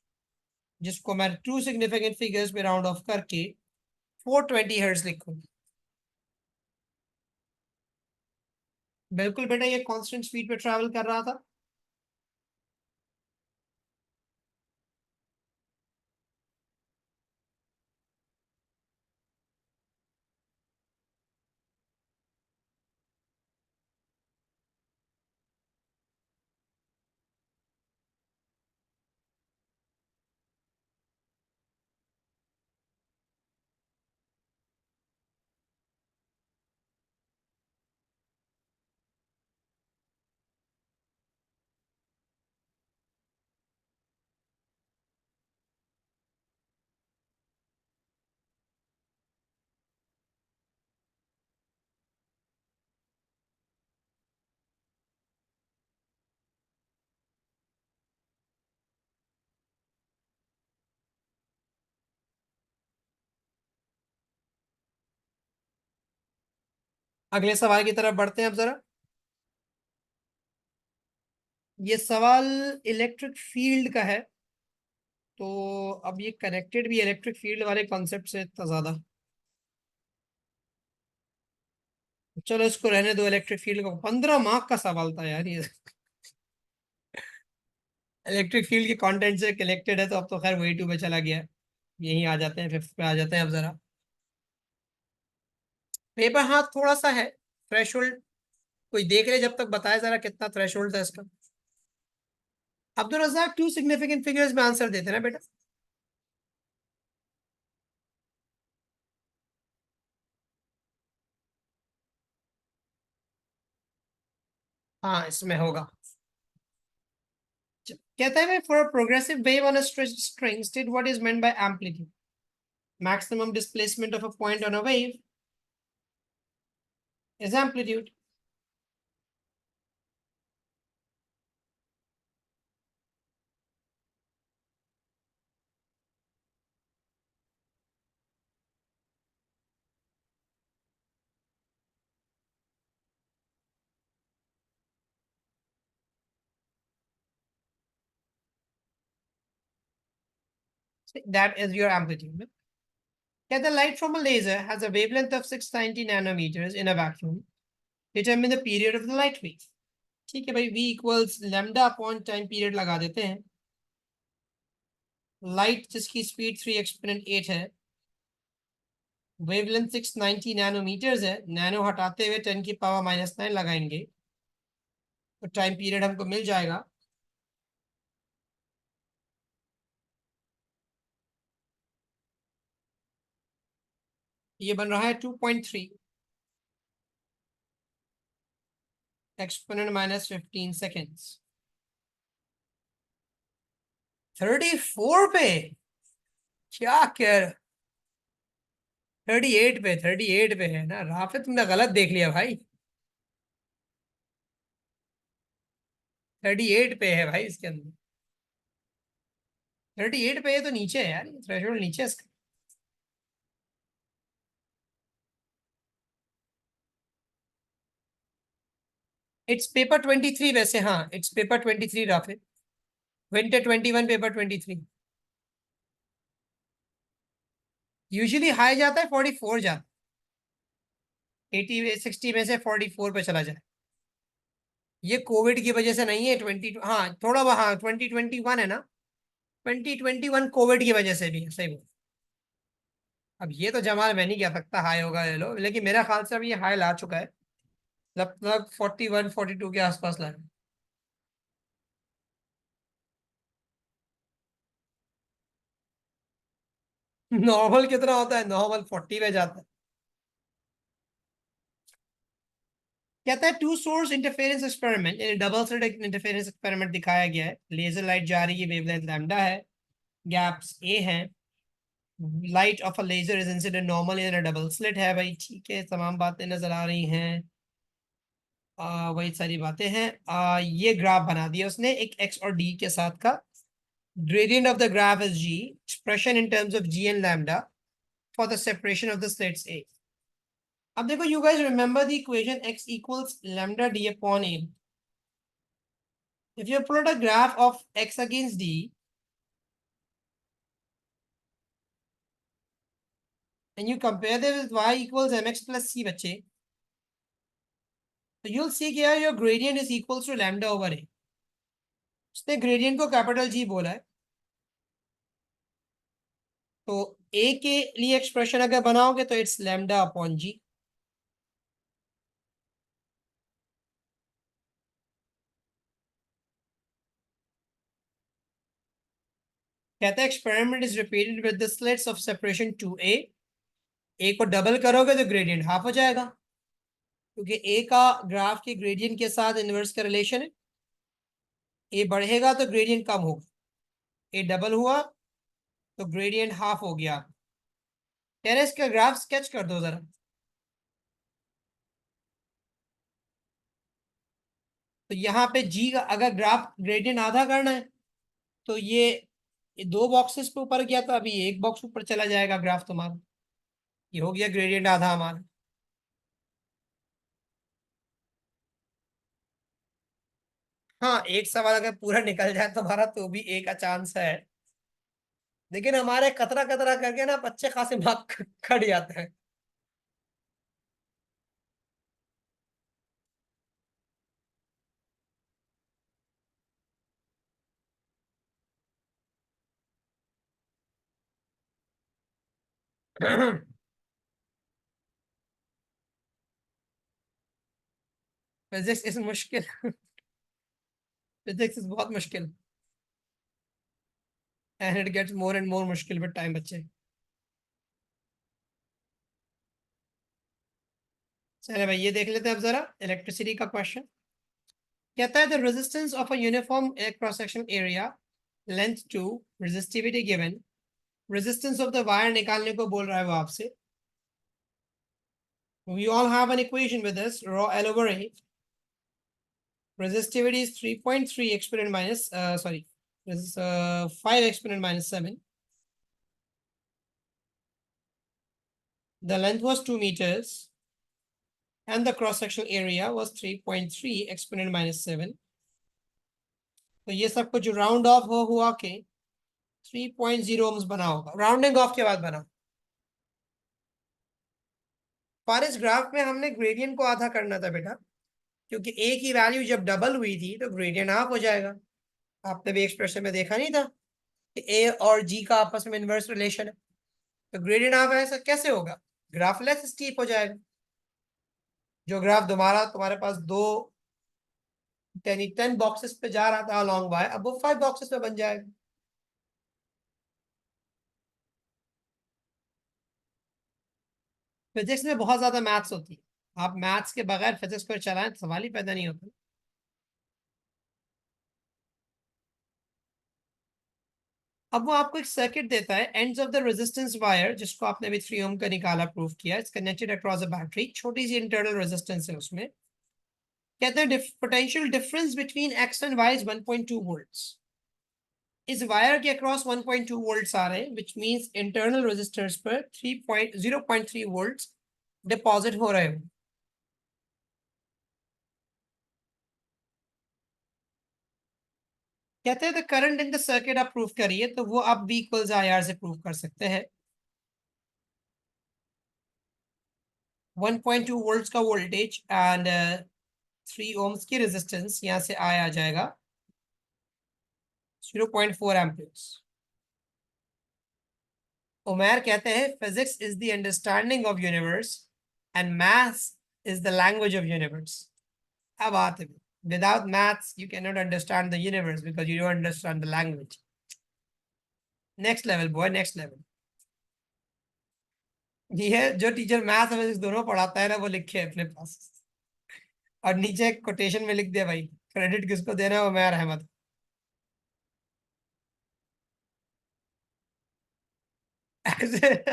जिसको मैं टू सिग्निफिकेंट फिगर्स में राउंड ऑफ करके 420 हर्ट्ज लिखूंगा। बिल्कुल बेटा, ये कांस्टेंट स्पीड पे ट्रैवल कर रहा था। अगले सवाल की तरफ बढ़ते हैं अब जरा। ये सवाल इलेक्ट्रिक फील्ड का है, तो अब ये कनेक्टेड भी इलेक्ट्रिक फील्ड वाले कॉन्सेप्ट से इतना ज्यादा, चलो इसको रहने दो। इलेक्ट्रिक फील्ड का 15 मार्क का सवाल था यार ये। इलेक्ट्रिक फील्ड के कंटेंट से कनेक्टेड है, तो अब तो खैर वही टू पे चला गया है। यहीं आ जाते हैं, फिफ्थ पे आ जाते हैं अब जरा। पेपर हाँ थोड़ा सा है। थ्रेशोल्ड कोई देख ले जब तक, बताए जरा कितना थ्रेशोल्ड था इसका। Abdul Razzaq two significant figures में आंसर देते ना बेटा। हाँ इसमें होगा। कहता है for progressive wave on a string state what is meant by amplitude. Maximum displacement of a point on a wave is amplitude. That is your amplitude. Yeah, the light from a laser has a wavelength of 690 nanometers in a vacuum. Determine the period of the light wave. ठीक है भाई, v equals lambda upon time period लगा देते हैं। Light जिसकी speed 3 exponent 8 है, wavelength 690 nanometres है, nano हटाते हुए 10 की पावर -9 लगाएंगे तो टाइम पीरियड हमको मिल जाएगा। ये बन रहा है 2.3 एक्सपोनेंट -15 सेकेंड्स। 34 पे क्या कर, 38 पे, 38 पे है ना राफे, तुमने गलत देख लिया भाई। 38 पे है भाई इसके अंदर। 38 पे है तो नीचे है यार, थ्रेशोल्ड नीचे है इसका। इट्स पेपर 23 वैसे, हाँ it's paper 23 Rafe. Winter 21, paper 23। Usually high जाता है 44 जाता है, 80 60 में से 44 पे चला जाए। ये कोविड की वजह से नहीं है, 20, हाँ थोड़ा, हाँ 2021 है ना, 2021 कोविड की वजह से भी है, सही बोल। अब ये तो जमाल मैं नहीं कह सकता हाई होगा ले लो, लेकिन मेरा ख्याल से अब ये हाई ला चुका है, लगभग 41 42 के आसपास ला है। नॉर्मल कितना होता है, नॉर्मल 40 में जाता है। कहता है टू सोर्स इंटरफेरेंस एक्सपेरिमेंट, यानी डबल स्लिट इंटरफेरेंस एक्सपेरिमेंट दिखाया गया है। लेजर लाइट जा रही है, वेवलेंथ लैम्डा है, गैप्स ए हैं, light of a laser is incident normal in a double slit है भाई, ठीक है तमाम बातें नजर आ रही हैं। वही सारी बातें हैं। ये ग्राफ बना दिया उसने एक एक्स और डी के साथ का। Gradient of the graph is g, expression in terms of g and lambda for the separation of the slits A. अब देखो, you guys remember the equation x equals lambda d upon a. If you plot a graph of x against d and you compare them with y equals mx plus c बच्चे, तो you'll see here your gradient is equals to lambda over a. उसने gradient को capital G बोला है, तो a के लिए expression अगर बनाओगे तो इट्स lambda upon g। कहता है experiment is repeated with the slits of separation 2a। a को डबल करोगे तो ग्रेडियंट हाफ हो जाएगा, क्योंकि ए का ग्राफ के ग्रेडियंट के साथ इनवर्स का रिलेशन है। ए बढ़ेगा तो ग्रेडियंट कम होगा, ए डबल हुआ तो ग्रेडियंट हाफ हो गया। टेरेस का ग्राफ स्केच कर दो जरा। तो यहाँ पे जी का अगर ग्राफ ग्रेडियंट आधा करना है तो ये दो बॉक्सेस पे ऊपर गया, तो अभी एक बॉक्स ऊपर चला जाएगा ग्राफ तुम्हारा। ये हो गया ग्रेडियंट आधा हमारा। हाँ एक सवाल अगर पूरा निकल जाए तुम्हारा तो भी एक का चांस है, लेकिन हमारे कतरा कतरा करके ना अच्छे खासे मार्क कट जाते हैं। फिजिक्स इज मुश्किल, फिजिक्स इज बहुत मुश्किल, and it gets more and more मुश्किल विद टाइम बच्चे। चले भाई ये देख लेते हैं अब जरा इलेक्ट्रिसिटी का क्वेश्चन। कहता है the resistance of a uniform cross section area, length 2, resistivity given. Resistance of the wire निकालने को बोल रहा है वो आपसे। We all have an equation with this, rho L over A. Resistivity is 3.3 exponent minus, sorry, this is 5 exponent minus 7. The length was 2 meters and the cross-sectional area was 3.3 exponent minus 7. तो ये सब कुछ round of हो हुआ के 3.0 ohms बना होगा, rounding off के बाद बना। पर इस ग्राफ में हमने ग्रेडियंट को आधा करना था बेटा, क्योंकि ए की वैल्यू जब डबल हुई थी तो ग्रेडियंट हाफ हो जाएगा। आपने भी एक्सप्रेशन में देखा नहीं था कि ए और जी का आपस में इनवर्स रिलेशन है, तो ग्रेडियंट हाफ ऐसा कैसे होगा? ग्राफ लेस स्टीप हो जाएगा। जो ग्राफ तुम्हारे पास दो यानी 10 बॉक्सेस पे जा रहा था अलॉन्ग वाई, अब वो 5 बॉक्सेस पे बन जाएगा। फिजिक्स में बहुत ज्यादा मैथ्स होती है, आप मैथ्स के बगैर फिजिक्स को चलाएं तो सवाल ही पैदा नहीं होता। अब वो आपको एक सर्किट देता है, ends of the resistance wire, जिसको आपने अभी 3 ओम का निकाला, प्रूव किया, it's connected across a battery, छोटी सी इंटरनल रेजिस्टेंस है उसमें। कहते हैं potential difference between X and Y is 1.2 volts. इस वायर के अक्रॉस 1.2 वोल्ट्स आ रहे हैं, विच मींस इंटरनल रेजिस्टेंस पर 3.0.3 वोल्ट्स डिपॉजिट हो रहे हो। कहते हैं the current in the circuit आप प्रूफ करिए, तो वो आप बी इक्वल्स आई आर से प्रूफ कर सकते हैं। 1.2 वोल्ट्स का वोल्टेज एंड 3 ओम्स की रेजिस्टेंस, यहाँ से आ जाएगा 0.4 एम्पियर्स। उमर कहते हैं physics is the understanding of universe and maths is the language of universe. अब आते हैं, without maths you cannot understand the universe because you don't understand the language. Next level boy, next level। ये है जो teacher maths और physics दोनों पढ़ाता है ना, वो लिखे अपने पास, और नीचे कोटेशन में लिख दिया भाई क्रेडिट किसको देना है, उमर अहमद। ऐसे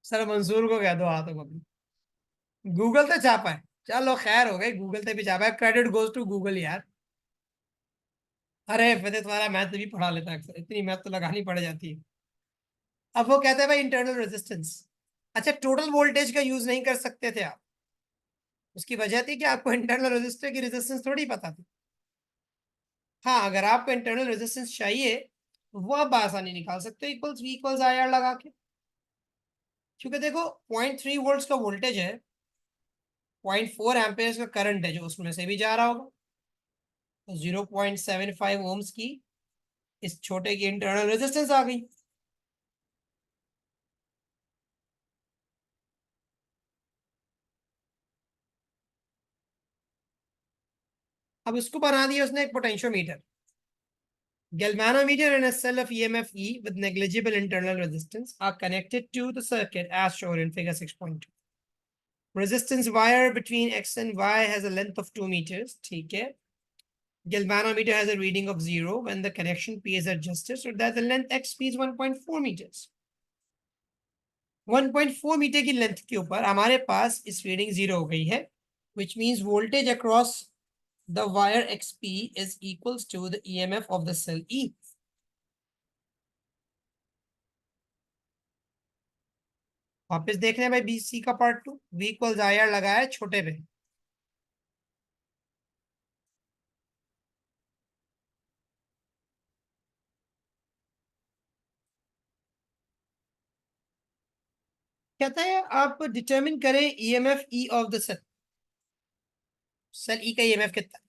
सर मंसूर को कह दो हाथों को भी। गूगल तो छापा है, चलो खैर हो गई, गूगल पे भी छापा है, क्रेडिट गोज टू गूगल यार। अरे फिर तुम्हारा मैथ भी पढ़ा लेता है अक्सर, इतनी मैथ तो लगानी पड़ जाती है। अब वो कहते हैं भाई इंटरनल रेजिस्टेंस। अच्छा, टोटल वोल्टेज का यूज नहीं कर सकते थे आप, उसकी वजह थी कि आपको इंटरनल रेजिस्टर की रेजिस्टेंस थोड़ी पता थी। हाँ, अगर आपको इंटरनल रेजिस्टेंस चाहिए तो वो आप आसानी निकाल सकते हो, equals we equals I are लगा के। क्योंकि देखो 0.3 वोल्ट्स का वोल्टेज है, 0.4 एम्पेयर का करंट है जो उसमें से भी जा रहा होगा, तो 0.75 ओम्स की इस छोटे की इंटरनल रेजिस्टेंस आ गई। अब इसको बना दिया उसने एक potentiometer. Galvanometer and a cell of EMF E with negligible internal resistance are connected to the circuit as shown in figure 6.2. Resistance wire between X and Y has a length of 2 meters. ठीक है। Galvanometer has a reading of 0 when the connection P is adjusted so that the length XP is 1.4 meters. 1.4 metre की length के ऊपर हमारे पास इस reading 0 हो गई है, which means voltage across the wire XP is equals to the EMF of the cell E. वापस देख रहे हैं भाई BC का part 2, V equals I R लगाया छोटे पे। कहता है आप डिटरमिन करें EMF E of the cell. Cell E का ईएमएफ कितना है?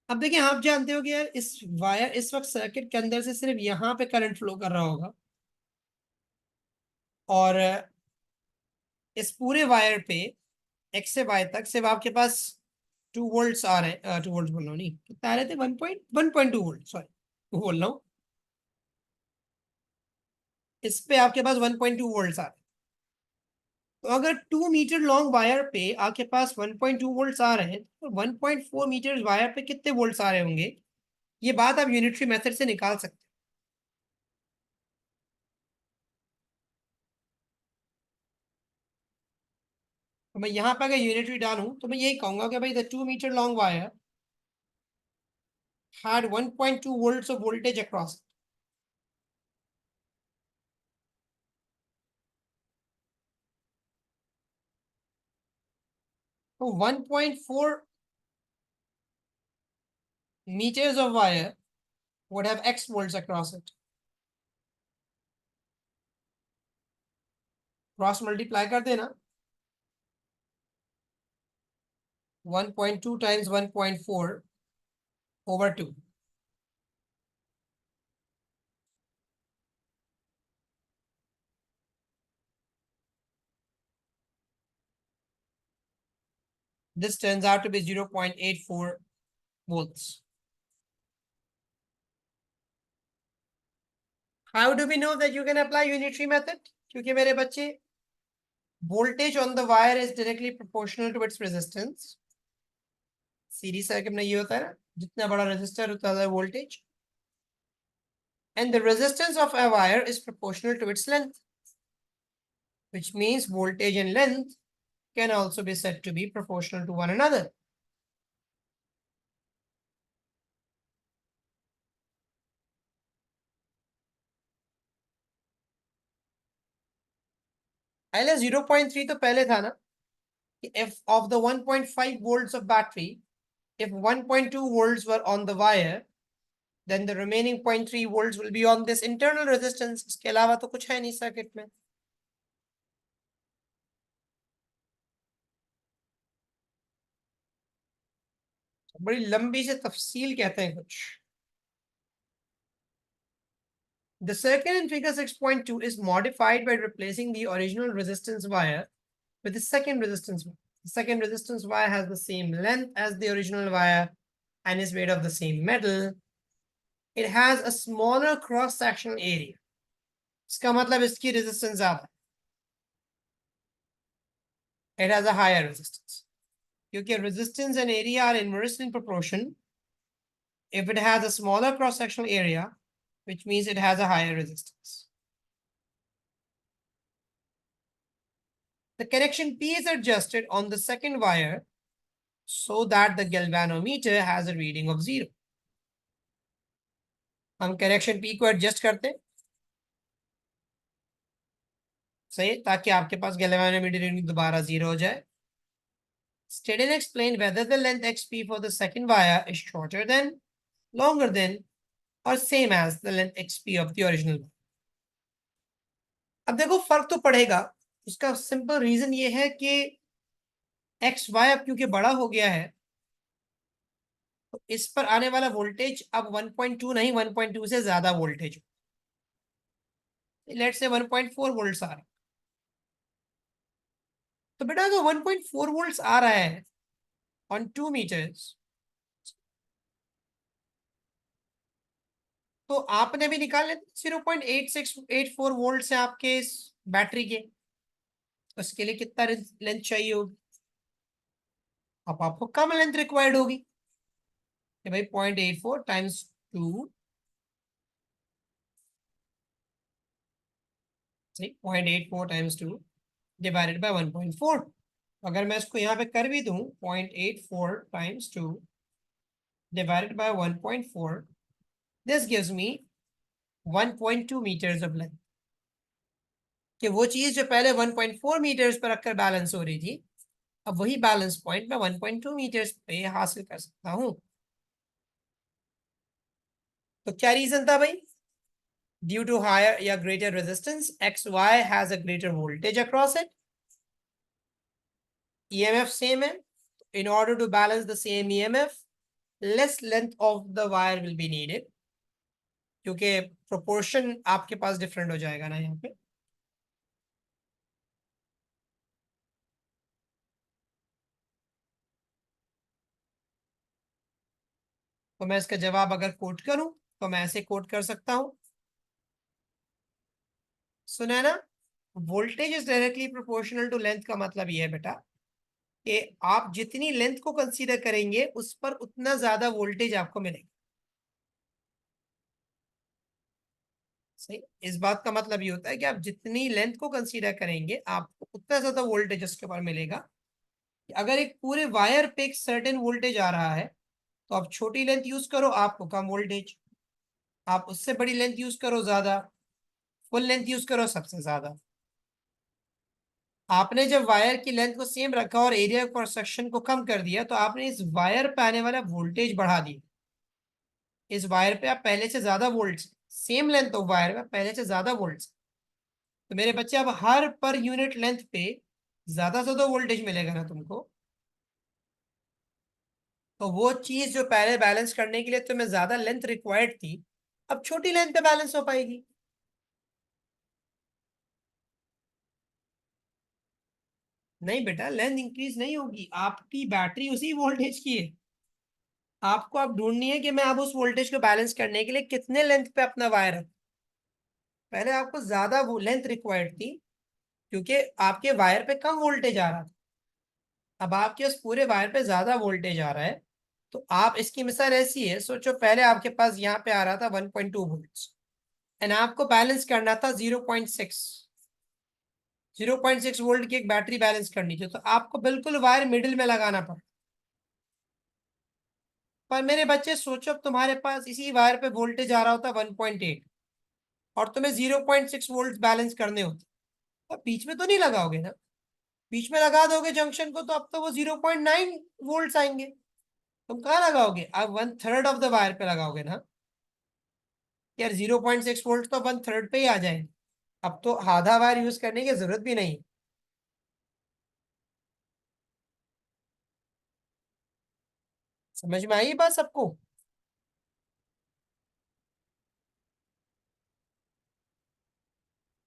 अब देखिए, आप जानते हो कि यार इस वायर इस वक्त सर्किट के अंदर से सिर्फ यहाँ पे करंट फ्लो कर रहा होगा, और इस पूरे वायर पे एक्स से वाई तक सिर्फ आपके पास 2 वोल्ट्स आ रहे हैं, 2 वोल्ट बोल रहा हूँ, नहीं कितना आ रहे थे, 1.2 वोल्ट, सॉरी बोल रहा हूँ। इस पे आपके पास 1.2 वोल्ट्स आ रहे हैं। तो अगर 2 मीटर लॉन्ग वायर पे आपके पास 1.2 वोल्ट्स आ रहे हैं, तो 1.4 मीटर वायर पे कितने वोल्ट्स आ रहे होंगे? ये बात आप यूनिटरी मेथड से निकाल सकते हैं। तो मैं यहाँ पे अगर यूनिटरी डालूं तो मैं यही कहूंगा कि भाई the 2 metre long wire had 1.2 volts of voltage across it. तो 1.4 meters of wire would have X volts across it. Cross multiply कर देना, 1.2 times 1.4 over 2. This turns out to be 0.84 volts. How do we know that you can apply unitary method? क्योंकि मेरे बच्चे voltage on the wire is directly proportional to its resistance. Series circuit में ये होता है ना, जितना बड़ा रेजिस्टर उतना ज़्यादा voltage. And the resistance of a wire is proportional to its length, which means voltage and length can also be said to be proportional to one another. LS 0.3 तो पहले था ना, if of the 1.5 volts of battery, if 1.2 volts were on the wire, then the remaining 0.3 volts will be on this internal resistance. इसके अलावा तो कुछ है नहीं सर्किट में. बड़ी लंबी से तफसील कहते हैं कुछ. The circuit in figure 6.2 is modified by replacing the original resistance wire with the second resistance wire. The second resistance wire has the same length as the original wire and is made of the same metal. It has a smaller cross-sectional area. इसका मतलब इसकी resistance ज़्यादा. It has a higher resistance. क्योंकि resistance and area are inversely in proportion. If it has a smaller cross-sectional area, which means it has a higher resistance. The connection P is adjusted on the second wire so that the galvanometer has a reading of 0. हम connection P को adjust करते हैं, सही, ताकि आपके पास galvanometer reading दोबारा 0 हो जाए. State and explain whether the length XP for the second wire is shorter than, longer than, or same as the length XP of the original wire. अब देखो फर्क तो पड़ेगा. उसका सिंपल रीजन ये है कि एक्स वाई अब क्योंकि बड़ा हो गया है, तो इस पर आने वाला वोल्टेज अब 1.2 नहीं 1.2 से ज्यादा वोल्टेज. लेट्स से 1.4 वोल्ट्स आ रहा है. तो बेटा अगर 1.4 वोल्ट्स आ रहा है ऑन 2 मीटर्स, तो आपने भी निकाले 0.8684 वोल्ट से आपके इस बैटरी के, उसके लिए कितना लेंथ चाहिए होगी? अब आपको कम लेंथ रिक्वायर्ड होगी कि भाई 0.84 टाइम्स 2, 0.84 टाइम्स 2 डिवाइडेड बाय 1.4. अगर मैं इसको यहाँ पे कर भी दूं 0.84 times 2 divided by 1.4, this gives me 1.2 meters of length. कि वो चीज जो पहले 1.4 मीटर्स पर रखकर बैलेंस हो रही थी, अब वही बैलेंस पॉइंट मैं 1.2 मीटर्स पे हासिल कर सकता हूं. तो क्या रीजन था भाई? ड्यू टू हायर या greater resistance, X Y has a greater voltage across it. EMF same है. In order to balance the same EMF, less length of the wire will be needed. क्योंकि proportion आपके पास different हो जाएगा ना यहाँ पे. तो मैं इसका जवाब अगर कोट करूं तो मैं ऐसे कोट कर सकता हूं. सुना है ना, voltage is directly proportional to length का मतलब ये है बेटा कि आप जितनी लेंथ को कंसीडर करेंगे उस पर उतना ज्यादा वोल्टेज आपको मिलेगा. सही, इस बात का मतलब ये होता है कि आप जितनी लेंथ को कंसीडर करेंगे आपको उतना ज्यादा वोल्टेज उसके ऊपर मिलेगा. अगर एक पूरे वायर पे एक सर्टेन वोल्टेज आ रहा है तो आप छोटी लेंथ यूज करो आपको कम वोल्टेज, आप उससे बड़ी लेंथ यूज करो ज्यादा, फुल लेंथ यूज करो सबसे ज्यादा. आपने जब वायर की लेंथ को सेम रखा और एरिया क्रॉस सेक्शन को कम कर दिया, तो आपने इस वायर पे आने वाला वोल्टेज बढ़ा दिया। इस वायर पे आप पहले से ज्यादा volt, same length of wire में पहले से ज्यादा वोल्ट, तो मेरे बच्चे अब हर पर यूनिट लेंथ पे ज्यादा से ज्यादा वोल्टेज मिलेगा ना तुमको। तो वो चीज जो पहले बैलेंस करने के लिए तुम्हें ज्यादा लेंथ रिक्वायर्ड थी, अब छोटी लेंथ पे बैलेंस हो पाएगी। नहीं बेटा, लेंथ इंक्रीज नहीं होगी, आपकी बैटरी उसी वोल्टेज की है। आपको अब ढूंढनी है कि मैं अब उस वोल्टेज को बैलेंस करने के लिए कितने लेंथ पे अपना वायर रखूं। पहले आपको ज्यादा वो लेंथ रिक्वायर्ड थी, क्योंकि आपके वायर पे कम वोल्टेज आ रहा था। अब आपके उस पूरे वायर पे ज्यादा वोल्टेज आ रहा है। तो आप, इसकी मिसाल ऐसी है, सोचो पहले आपके पास यहाँ पे आ रहा था 1.2 वोल्ट, एंड आपको बैलेंस करना था 0.6 की एक बैटरी बैलेंस करनी थी, तो आपको बिल्कुल वायर मिडिल में लगाना पड़ा। पर मेरे बच्चे सोचो, अब तुम्हारे पास इसी वायर पे वोल्टेज आ रहा होता 1.8, और तुम्हें 0.6 वोल्ट बैलेंस करने होते, अब बीच में तो नहीं लगाओगे ना। बीच में लगा दोगे जंक्शन को, तो अब तो वो 0.9 वोल्ट आएंगे। तुम कहाँ लगाओगे? अब 1/3 ऑफ द वायर पे लगाओगे ना। यार 0.6 वोल्ट तो 1/3 पे ही आ जाए। अब तो आधा वायर यूज करने की जरूरत भी नहीं। समझ में आई बात सबको?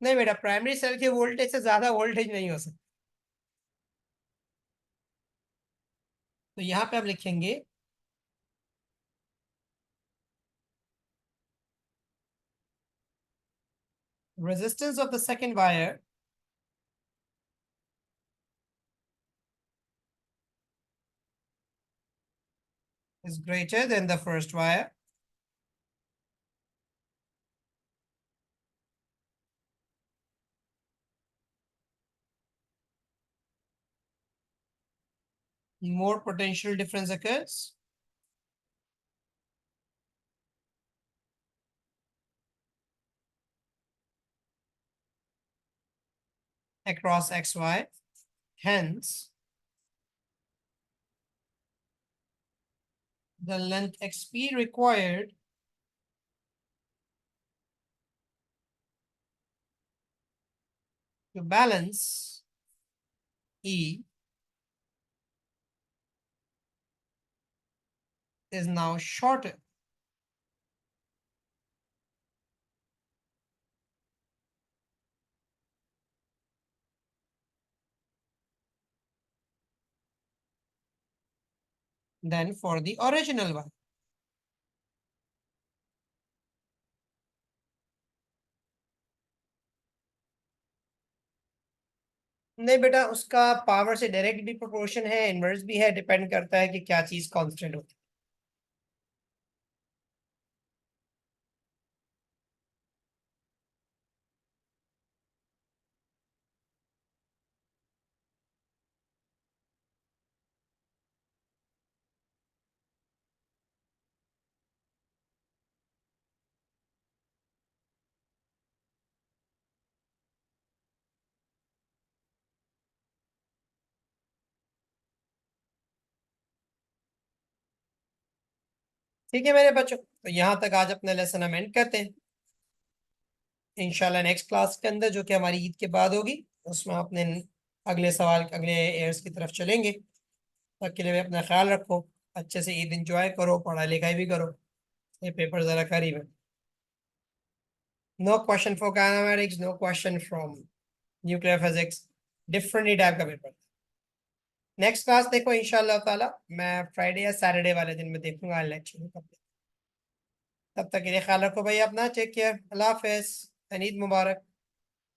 नहीं बेटा, प्राइमरी सेल के वोल्टेज से ज्यादा वोल्टेज नहीं हो सकता। तो यहाँ पे हम लिखेंगे resistance of the second wire is greater than the first wire more potential difference occurs across XY. Hence, the length XP required to balance E is now shorter than for the original one. नहीं बेटा, उसका power से direct भी proportion है, inverse भी है, depend करता है कि क्या चीज कांस्टेंट होती है। ठीक है मेरे बच्चों, तो यहाँ तक आज अपना लेसन हम एंड करते हैं। इंशाल्लाह नेक्स्ट क्लास के अंदर, जो कि हमारी ईद के बाद होगी, उसमें अपने अगले सवाल, अगले एयर्स की तरफ चलेंगे। तब के लिए अपना ख्याल रखो, अच्छे से ईद इंजॉय करो, पढ़ाई लिखाई भी करो। ये पेपर ज़रा करीब है। No question for kinematics, no question from nuclear physics, different ही टाइप का पेपर। नेक्स्ट क्लास देखो इंशाल्लाह ताला, मैं फ्राइडे या सैटरडे वाले दिन में देखूंगा लेक्चर। तब तक के लिए ख्याल रखो भाई अपना, टेक केयर, अल्लाह हाफिज, ईद मुबारक।